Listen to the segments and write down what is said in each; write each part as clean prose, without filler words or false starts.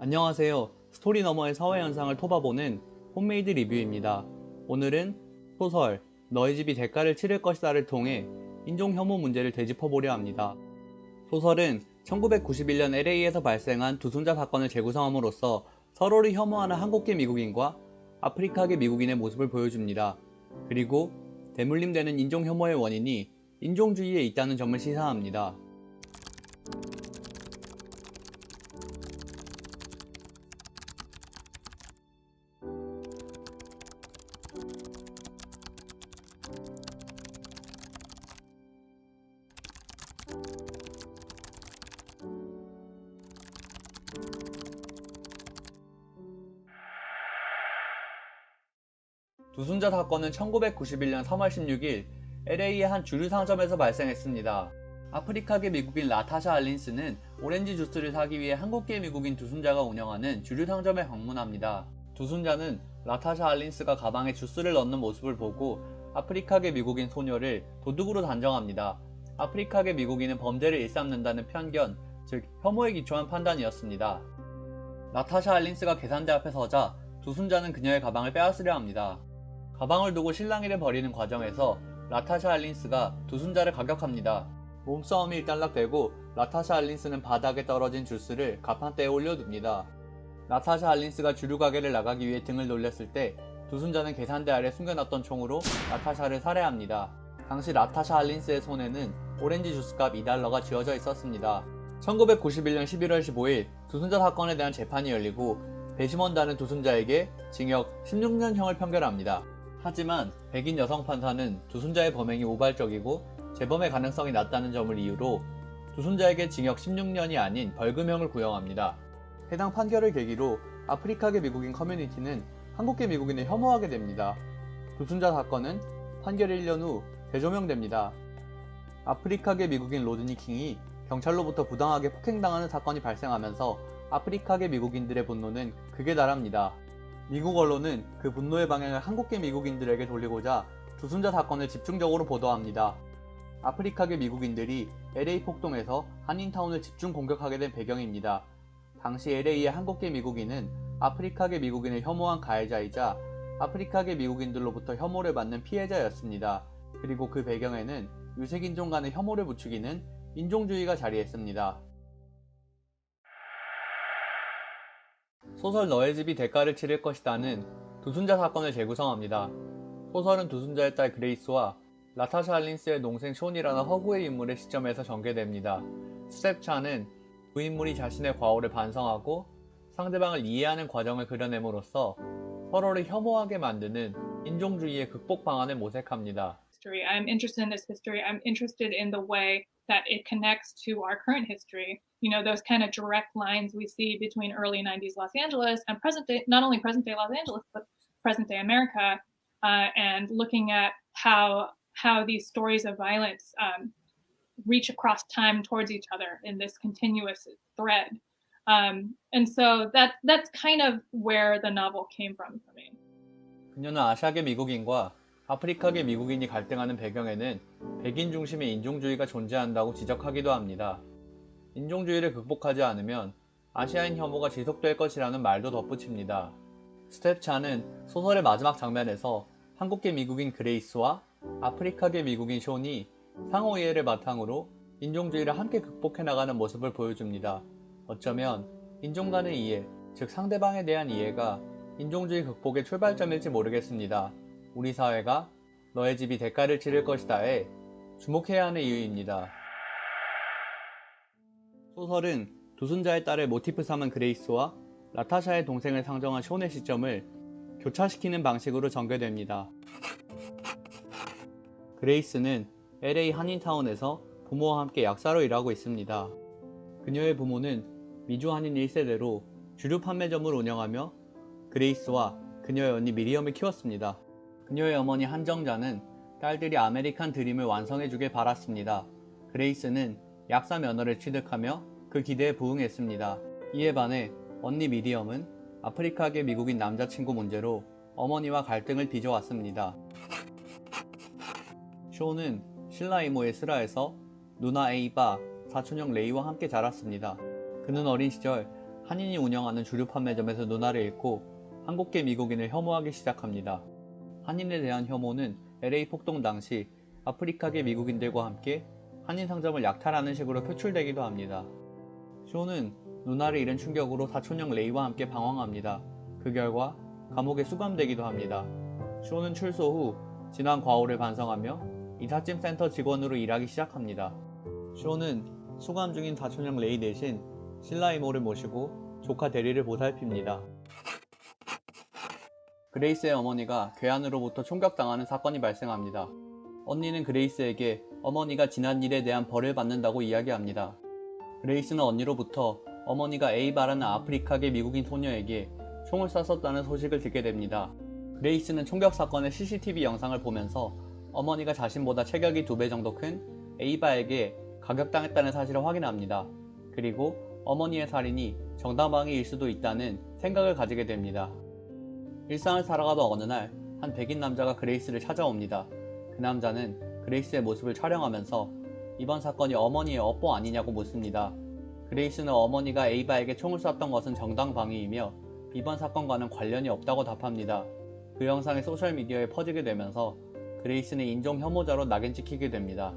안녕하세요. 스토리 너머의 사회 현상을 토바보는 홈메이드 리뷰입니다. 오늘은 소설 너의 집이 대가를 치를 것이다를 통해 인종 혐오 문제를 되짚어보려 합니다. 소설은 1991년 LA에서 발생한 두순자 사건을 재구성함으로써 서로를 혐오하는 한국계 미국인과 아프리카계 미국인의 모습을 보여줍니다. 그리고 대물림되는 인종 혐오의 원인이 인종주의에 있다는 점을 시사합니다. 두순자 사건은 1991년 3월 16일 LA의 한 주류 상점에서 발생했습니다. 아프리카계 미국인 라타샤 알린스는 오렌지 주스를 사기 위해 한국계 미국인 두순자가 운영하는 주류 상점에 방문합니다. 두순자는 라타샤 알린스가 가방에 주스를 넣는 모습을 보고 아프리카계 미국인 소녀를 도둑으로 단정합니다. 아프리카계 미국인은 범죄를 일삼는다는 편견, 즉 혐오에 기초한 판단이었습니다. 라타샤 알린스가 계산대 앞에 서자 두순자는 그녀의 가방을 빼앗으려 합니다. 가방을 두고 실랑이를 벌이는 과정에서 라타샤 알린스가 두순자를 가격합니다. 몸싸움이 일단락되고 라타샤 알린스는 바닥에 떨어진 주스를 가판대에 올려둡니다. 라타샤 알린스가 주류 가게를 나가기 위해 등을 돌렸을 때 두순자는 계산대 아래 숨겨놨던 총으로 라타샤를 살해합니다. 당시 라타샤 알린스의 손에는 오렌지 주스값 $2가 쥐어져 있었습니다. 1991년 11월 15일 두순자 사건에 대한 재판이 열리고 배심원단은 두순자에게 징역 16년형을 판결합니다. 하지만 백인 여성 판사는 두순자의 범행이 우발적이고 재범의 가능성이 낮다는 점을 이유로 두순자에게 징역 16년이 아닌 벌금형을 구형합니다. 해당 판결을 계기로 아프리카계 미국인 커뮤니티는 한국계 미국인을 혐오하게 됩니다. 두순자 사건은 판결 1년 후 재조명됩니다. 아프리카계 미국인 로드니 킹이 경찰로부터 부당하게 폭행당하는 사건이 발생하면서 아프리카계 미국인들의 분노는 극에 달합니다. 미국 언론은 그 분노의 방향을 한국계 미국인들에게 돌리고자 두순자 사건을 집중적으로 보도합니다. 아프리카계 미국인들이 LA 폭동에서 한인타운을 집중 공격하게 된 배경입니다. 당시 LA의 한국계 미국인은 아프리카계 미국인을 혐오한 가해자이자 아프리카계 미국인들로부터 혐오를 받는 피해자였습니다. 그리고 그 배경에는 유색인종 간의 혐오를 부추기는 인종주의가 자리했습니다. 소설 너의 집이 대가를 치를 것이다는 두순자 사건을 재구성합니다. 소설은 두순자의 딸 그레이스와 라타샤 알린스의 동생 숀이라는 허구의 인물의 시점에서 전개됩니다. 스텝차는 그 인물이 자신의 과오를 반성하고 상대방을 이해하는 과정을 그려냄으로써 서로를 혐오하게 만드는 인종주의의 극복 방안을 모색합니다. I'm interested in this history. I'm interested in the way that it connects to our current history. You know, those kind of direct lines we see between early 90s Los Angeles and present day, not only present day Los Angeles, but present day America, and looking at how these stories of violence reach across time towards each other in this continuous thread. And so that's kind of where the novel came from for me. 그녀는 아시아계 미국인과 아프리카계 미국인이 갈등하는 배경에는 백인 중심의 인종주의가 존재한다고 지적하기도 합니다. 인종주의를 극복하지 않으면 아시아인 혐오가 지속될 것이라는 말도 덧붙입니다. 스텝차는 소설의 마지막 장면에서 한국계 미국인 그레이스와 아프리카계 미국인 숀이 상호 이해를 바탕으로 인종주의를 함께 극복해 나가는 모습을 보여줍니다. 어쩌면 인종 간의 이해, 즉 상대방에 대한 이해가 인종주의 극복의 출발점일지 모르겠습니다. 우리 사회가 너의 집이 대가를 치를 것이다에 주목해야 하는 이유입니다. 소설은 두순자의 딸을 모티프 삼은 그레이스와 라타샤의 동생을 상정한 숀의 시점을 교차시키는 방식으로 전개됩니다. 그레이스는 LA 한인타운에서 부모와 함께 약사로 일하고 있습니다. 그녀의 부모는 미주 한인 1세대로 주류 판매점을 운영하며 그레이스와 그녀의 언니 미리엄을 키웠습니다. 그녀의 어머니 한정자는 딸들이 아메리칸 드림을 완성해주길 바랐습니다. 그레이스는 약사 면허를 취득하며 그 기대에 부응했습니다. 이에 반해 언니 미리엄은 아프리카계 미국인 남자친구 문제로 어머니와 갈등을 빚어왔습니다. 숀은 신라 이모의 슬하에서 누나 에이바, 사촌형 레이와 함께 자랐습니다. 그는 어린 시절 한인이 운영하는 주류 판매점에서 누나를 잃고 한국계 미국인을 혐오하기 시작합니다. 한인에 대한 혐오는 LA 폭동 당시 아프리카계 미국인들과 함께 한인 상점을 약탈하는 식으로 표출되기도 합니다. 쇼는 누나를 잃은 충격으로 사촌형 레이와 함께 방황합니다. 그 결과 감옥에 수감되기도 합니다. 쇼는 출소 후 지난 과오를 반성하며 이삿짐 센터 직원으로 일하기 시작합니다. 쇼는 수감 중인 사촌형 레이 대신 신라 이모를 모시고 조카 대리를 보살핍니다. 그레이스의 어머니가 괴한으로부터 총격당하는 사건이 발생합니다. 언니는 그레이스에게 어머니가 지난 일에 대한 벌을 받는다고 이야기합니다. 그레이스는 언니로부터 어머니가 에이바라는 아프리카계 미국인 소녀에게 총을 쐈었다는 소식을 듣게 됩니다. 그레이스는 총격 사건의 CCTV 영상을 보면서 어머니가 자신보다 체격이 2배 정도 큰 에이바에게 가격당했다는 사실을 확인합니다. 그리고 어머니의 살인이 정당방위일 수도 있다는 생각을 가지게 됩니다. 일상을 살아가던 어느 날 한 백인 남자가 그레이스를 찾아옵니다. 그 남자는 그레이스의 모습을 촬영하면서 이번 사건이 어머니의 업보 아니냐고 묻습니다. 그레이스는 어머니가 에이바에게 총을 쐈던 것은 정당방위이며 이번 사건과는 관련이 없다고 답합니다. 그 영상이 소셜미디어에 퍼지게 되면서 그레이스는 인종 혐오자로 낙인 찍히게 됩니다.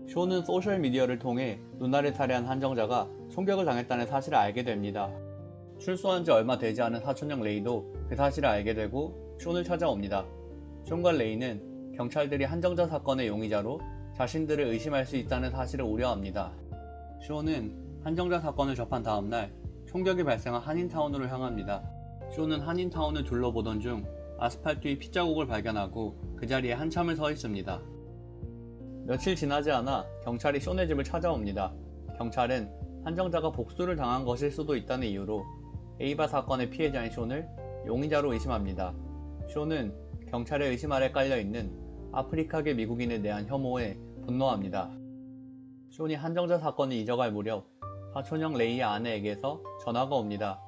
쇼는 소셜미디어를 통해 누나를 살해한 한정자가 총격을 당했다는 사실을 알게 됩니다. 출소한 지 얼마 되지 않은 사촌형 레이도 그 사실을 알게 되고 쇼를 찾아옵니다. 쇼과 레이는 경찰들이 한정자 사건의 용의자로 자신들을 의심할 수 있다는 사실을 우려합니다. 쇼는 한정자 사건을 접한 다음날 총격이 발생한 한인타운으로 향합니다. 쇼는 한인타운을 둘러보던 중 아스팔트 위 핏자국을 발견하고 그 자리에 한참을 서 있습니다. 며칠 지나지 않아 경찰이 쇼네 집을 찾아옵니다. 경찰은 한정자가 복수를 당한 것일 수도 있다는 이유로 에이바 사건의 피해자인 쇼를 용의자로 의심합니다. 쇼는 경찰의 의심 아래 깔려있는 아프리카계 미국인에 대한 혐오에 분노합니다. 쇼니 한정자 사건이 잊어갈 무렵 사촌형 레이의 아내에게서 전화가 옵니다.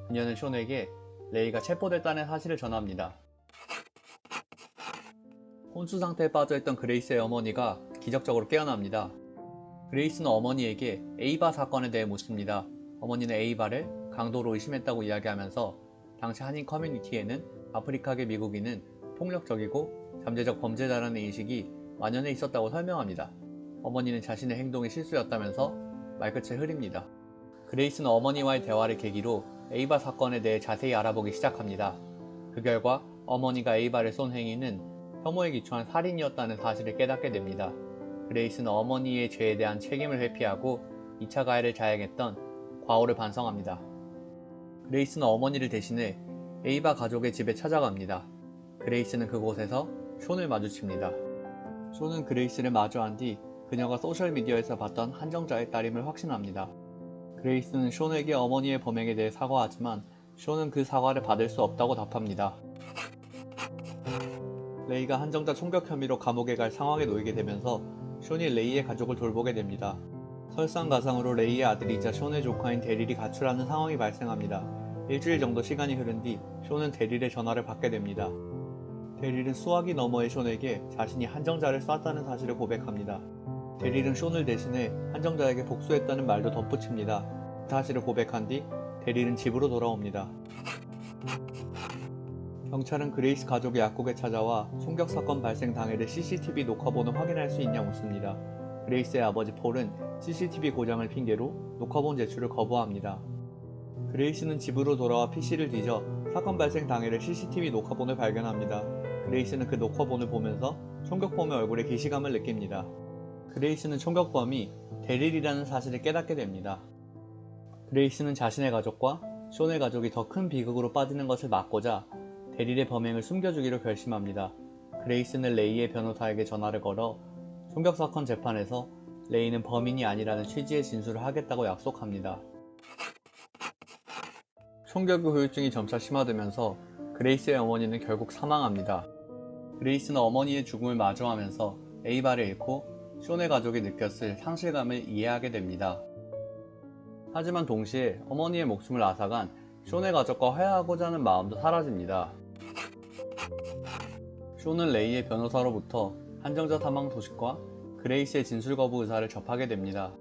그녀는 쇼에게 레이가 체포됐다는 사실을 전합니다. 혼수 상태에 빠져있던 그레이스의 어머니가 기적적으로 깨어납니다. 그레이스는 어머니에게 에이바 사건에 대해 묻습니다. 어머니는 에이바를 강도로 의심했다고 이야기하면서 당시 한인 커뮤니티에는 아프리카계 미국인은 폭력적이고 잠재적 범죄자라는 인식이 만연해 있었다고 설명합니다. 어머니는 자신의 행동이 실수였다면서 말끝을 흐립니다. 그레이스는 어머니와의 대화를 계기로 에이바 사건에 대해 자세히 알아보기 시작합니다. 그 결과 어머니가 에이바를 쏜 행위는 혐오에 기초한 살인이었다는 사실을 깨닫게 됩니다. 그레이스는 어머니의 죄에 대한 책임을 회피하고 2차 가해를 자행했던 과오를 반성합니다. 그레이스는 어머니를 대신해 에이바 가족의 집에 찾아갑니다. 그레이스는 그곳에서 쇼를 마주칩니다. 쇼는 그레이스를 마주한 뒤 그녀가 소셜미디어에서 봤던 한정자의 딸임을 확신합니다. 그레이스는 쇼에게 어머니의 범행에 대해 사과하지만 쇼는 그 사과를 받을 수 없다고 답합니다. 레이가 한정자 총격 혐의로 감옥에 갈 상황에 놓이게 되면서 쇼이 레이의 가족을 돌보게 됩니다. 설상가상으로 레이의 아들이자 쇼의 조카인 데릴이 가출하는 상황이 발생합니다. 일주일 정도 시간이 흐른 뒤 쇼는 데릴의 전화를 받게 됩니다. 데릴은 수화기 너머의 쇼에게 자신이 한정자를 쐈다는 사실을 고백합니다. 데릴은 쇼를 대신해 한정자에게 복수했다는 말도 덧붙입니다. 그 사실을 고백한 뒤 데릴은 집으로 돌아옵니다. 경찰은 그레이스 가족의 약국에 찾아와 총격 사건 발생 당일의 CCTV 녹화본을 확인할 수 있냐 묻습니다. 그레이스의 아버지 폴은 CCTV 고장을 핑계로 녹화본 제출을 거부합니다. 그레이스는 집으로 돌아와 PC를 뒤져 사건 발생 당일의 CCTV 녹화본을 발견합니다. 그레이스는 그 녹화본을 보면서 총격범의 얼굴에 기시감을 느낍니다. 그레이스는 총격범이 데릴이라는 사실을 깨닫게 됩니다. 그레이스는 자신의 가족과 쇼의 가족이 더 큰 비극으로 빠지는 것을 막고자 데릴의 범행을 숨겨주기로 결심합니다. 그레이스는 레이의 변호사에게 전화를 걸어 총격사건 재판에서 레이는 범인이 아니라는 취지의 진술을 하겠다고 약속합니다. 총격 후 후유증이 점차 심화되면서 그레이스의 어머니는 결국 사망합니다. 그레이스는 어머니의 죽음을 마주하면서 에이바를 잃고 쇼의 가족이 느꼈을 상실감을 이해하게 됩니다. 하지만 동시에 어머니의 목숨을 앗아간 쇼의 가족과 화해하고자 하는 마음도 사라집니다. 쇼는 레이의 변호사로부터 한정자 사망 소식과 그레이스의 진술 거부 의사를 접하게 됩니다.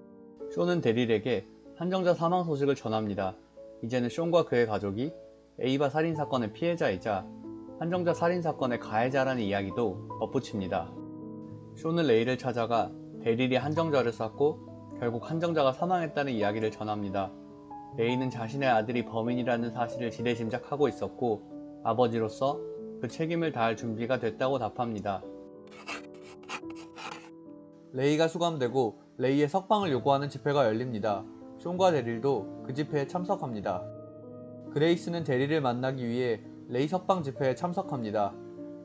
쇼는 데릴에게 한정자 사망 소식을 전합니다. 이제는 쇼과 그의 가족이 에이바 살인사건의 피해자이자 한정자 살인사건의 가해자라는 이야기도 덧붙입니다. 쇼는 레이를 찾아가 데릴이 한정자를 쐈고 결국 한정자가 사망했다는 이야기를 전합니다. 레이는 자신의 아들이 범인이라는 사실을 지레짐작하고 있었고 아버지로서 그 책임을 다할 준비가 됐다고 답합니다. 레이가 수감되고 레이의 석방을 요구하는 집회가 열립니다. 쇼과 데릴도 그 집회에 참석합니다. 그레이스는 데릴을 만나기 위해 레이 석방 집회에 참석합니다.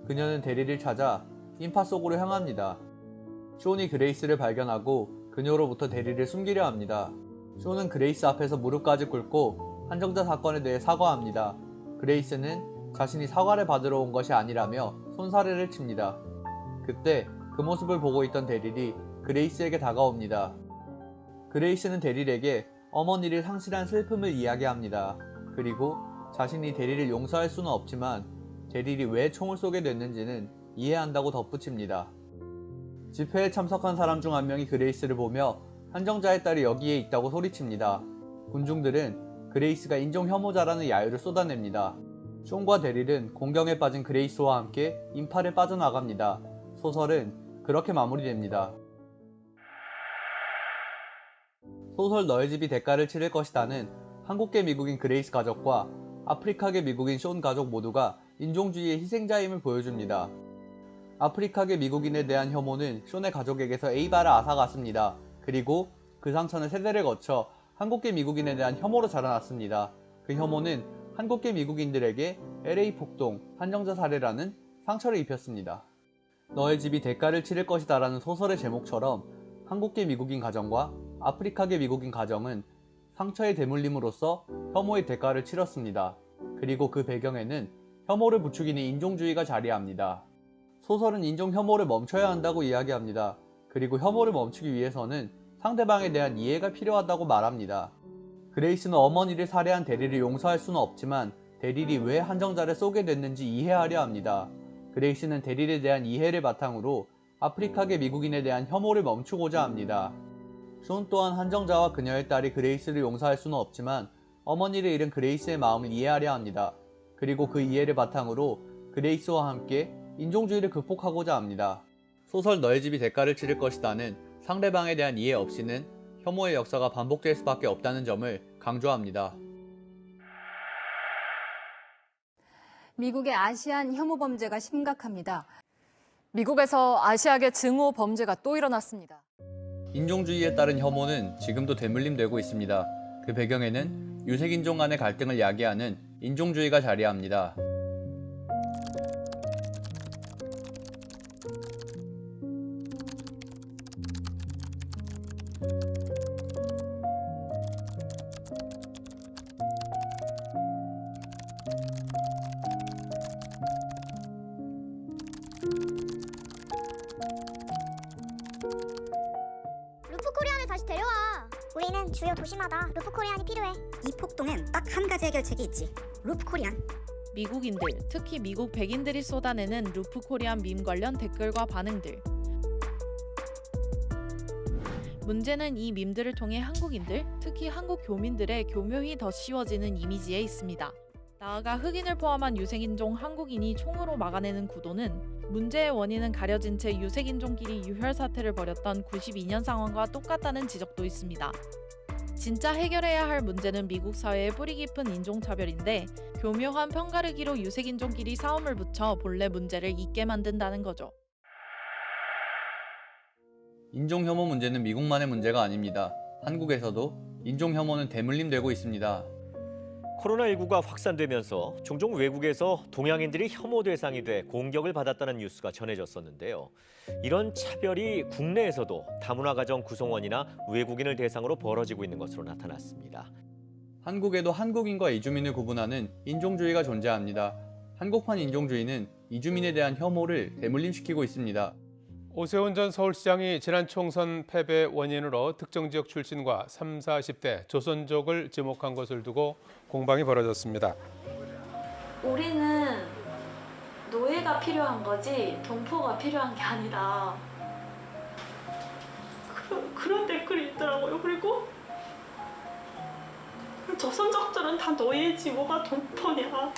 그녀는 데릴을 찾아 인파 속으로 향합니다. 쇼는 그레이스를 발견하고 그녀로부터 데릴을 숨기려 합니다. 쇼는 그레이스 앞에서 무릎까지 꿇고 한정자 사건에 대해 사과합니다. 그레이스는 자신이 사과를 받으러 온 것이 아니라며 손사래를 칩니다. 그때 그 모습을 보고 있던 데릴이 그레이스에게 다가옵니다. 그레이스는 데릴에게 어머니를 상실한 슬픔을 이야기합니다. 그리고 자신이 데릴을 용서할 수는 없지만 데릴이 왜 총을 쏘게 됐는지는 이해한다고 덧붙입니다. 집회에 참석한 사람 중 한 명이 그레이스를 보며 한정자의 딸이 여기에 있다고 소리칩니다. 군중들은 그레이스가 인종 혐오자라는 야유를 쏟아냅니다. 쇼과 데릴은 공경에 빠진 그레이스와 함께 인파를 빠져나갑니다. 소설은 그렇게 마무리됩니다. 소설 너의 집이 대가를 치를 것이다는 한국계 미국인 그레이스 가족과 아프리카계 미국인 쇼 가족 모두가 인종주의의 희생자임을 보여줍니다. 아프리카계 미국인에 대한 혐오는 쇼의 가족에게서 에이바를 앗아갔습니다. 그리고 그 상처는 세대를 거쳐 한국계 미국인에 대한 혐오로 자라났습니다. 그 혐오는 한국계 미국인들에게 LA 폭동, 한정자 살해라는 상처를 입혔습니다. 너의 집이 대가를 치를 것이다 라는 소설의 제목처럼 한국계 미국인 가정과 아프리카계 미국인 가정은 상처의 대물림으로써 혐오의 대가를 치렀습니다. 그리고 그 배경에는 혐오를 부추기는 인종주의가 자리합니다. 소설은 인종 혐오를 멈춰야 한다고 이야기합니다. 그리고 혐오를 멈추기 위해서는 상대방에 대한 이해가 필요하다고 말합니다. 그레이스는 어머니를 살해한 데릴을 용서할 수는 없지만 데릴이 왜 한정자를 쏘게 됐는지 이해하려 합니다. 그레이스는 데릴에 대한 이해를 바탕으로 아프리카계 미국인에 대한 혐오를 멈추고자 합니다. 쇼 또한 한정자와 그녀의 딸이 그레이스를 용서할 수는 없지만 어머니를 잃은 그레이스의 마음을 이해하려 합니다. 그리고 그 이해를 바탕으로 그레이스와 함께 인종주의를 극복하고자 합니다. 소설 너의 집이 대가를 치를 것이다는 상대방에 대한 이해 없이는 혐오의 역사가 반복될 수밖에 없다는 점을 강조합니다. 미국의 아시안 혐오 범죄가 심각합니다. 미국에서 아시아계 증오 범죄가 또 일어났습니다. 인종주의에 따른 혐오는 지금도 되물림되고 있습니다. 그 배경에는 유색인종 간의 갈등을 야기하는 인종주의가 자리합니다. 루프 코리안을 다시 데려와. 우리는 주요 도시마다 루프 코리안이 필요해. 이 폭동엔 딱 한 가지 해결책이 있지. 루프 코리안. 미국인들, 특히 미국 백인들이 쏟아내는 루프 코리안 밈 관련 댓글과 반응들. 문제는 이 밈들을 통해 한국인들, 특히 한국 교민들의 교묘히 더 씌워지는 이미지에 있습니다. 나아가 흑인을 포함한 유색인종 한국인이 총으로 막아내는 구도는 문제의 원인은 가려진 채 유색인종끼리 유혈 사태를 벌였던 92년 상황과 똑같다는 지적도 있습니다. 진짜 해결해야 할 문제는 미국 사회의 뿌리 깊은 인종차별인데 교묘한 편가르기로 유색인종끼리 싸움을 붙여 본래 문제를 잊게 만든다는 거죠. 인종혐오 문제는 미국만의 문제가 아닙니다. 한국에서도 인종혐오는 대물림되고 있습니다. 코로나19가 확산되면서 종종 외국에서 동양인들이 혐오 대상이 돼 공격을 받았다는 뉴스가 전해졌었는데요. 이런 차별이 국내에서도 다문화 가정 구성원이나 외국인을 대상으로 벌어지고 있는 것으로 나타났습니다. 한국에도 한국인과 이주민을 구분하는 인종주의가 존재합니다. 한국판 인종주의는 이주민에 대한 혐오를 대물림시키고 있습니다. 오세훈 전 서울시장이 지난 총선 패배 원인으로 특정 지역 출신과 30, 40대 조선족을 지목한 것을 두고 공방이 벌어졌습니다. 우리는 노예가 필요한 거지 동포가 필요한 게 아니다. 그런 댓글이 있더라고요. 그리고 조선족들은 다 노예지 뭐가 동포냐.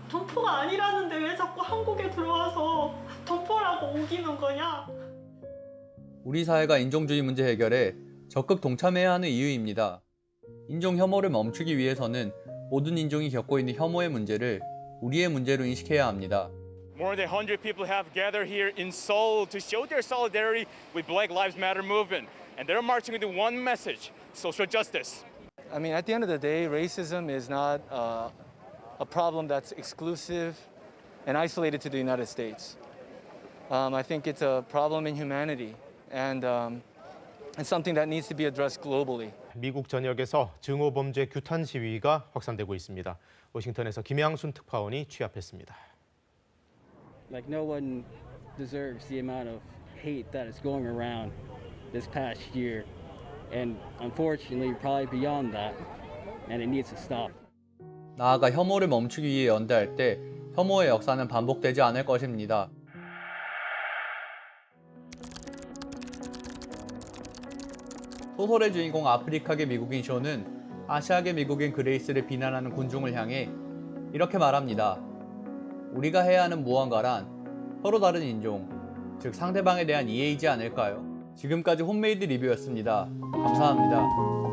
동포가 아니라는데 왜 자꾸 한국에 들어와서 동포라고 우기는 거냐. 우리 사회가 인종주의 문제 해결에 적극 동참해야 하는 이유입니다. 인종 혐오를 멈추기 위해서는 모든 인종이 겪고 있는 혐오의 문제를 우리의 문제로 인식해야 합니다. More than 100 people have gathered here in Seoul to show their solidarity with Black Lives Matter movement. And they're marching with one message, social justice. I mean, at the end of the day, racism is not a problem that's exclusive and isolated to the United States. I think it's a problem in humanity and it's something that needs to be addressed globally. 미국 전역에서 증오 범죄 규탄 시위가 확산되고 있습니다. 워싱턴에서 김양순 특파원이 취합했습니다. Like no one deserves the amount of hate that is going around this past year, and unfortunately, probably beyond that, and it needs to stop. 나아가 혐오를 멈추기 위해 연대할 때 혐오의 역사는 반복되지 않을 것입니다. 소설의 주인공 아프리카계 미국인 쇼는 아시아계 미국인 그레이스를 비난하는 군중을 향해 이렇게 말합니다. 우리가 해야 하는 무언가란 서로 다른 인종, 즉 상대방에 대한 이해이지 않을까요? 지금까지 홈메이드 리뷰였습니다. 감사합니다.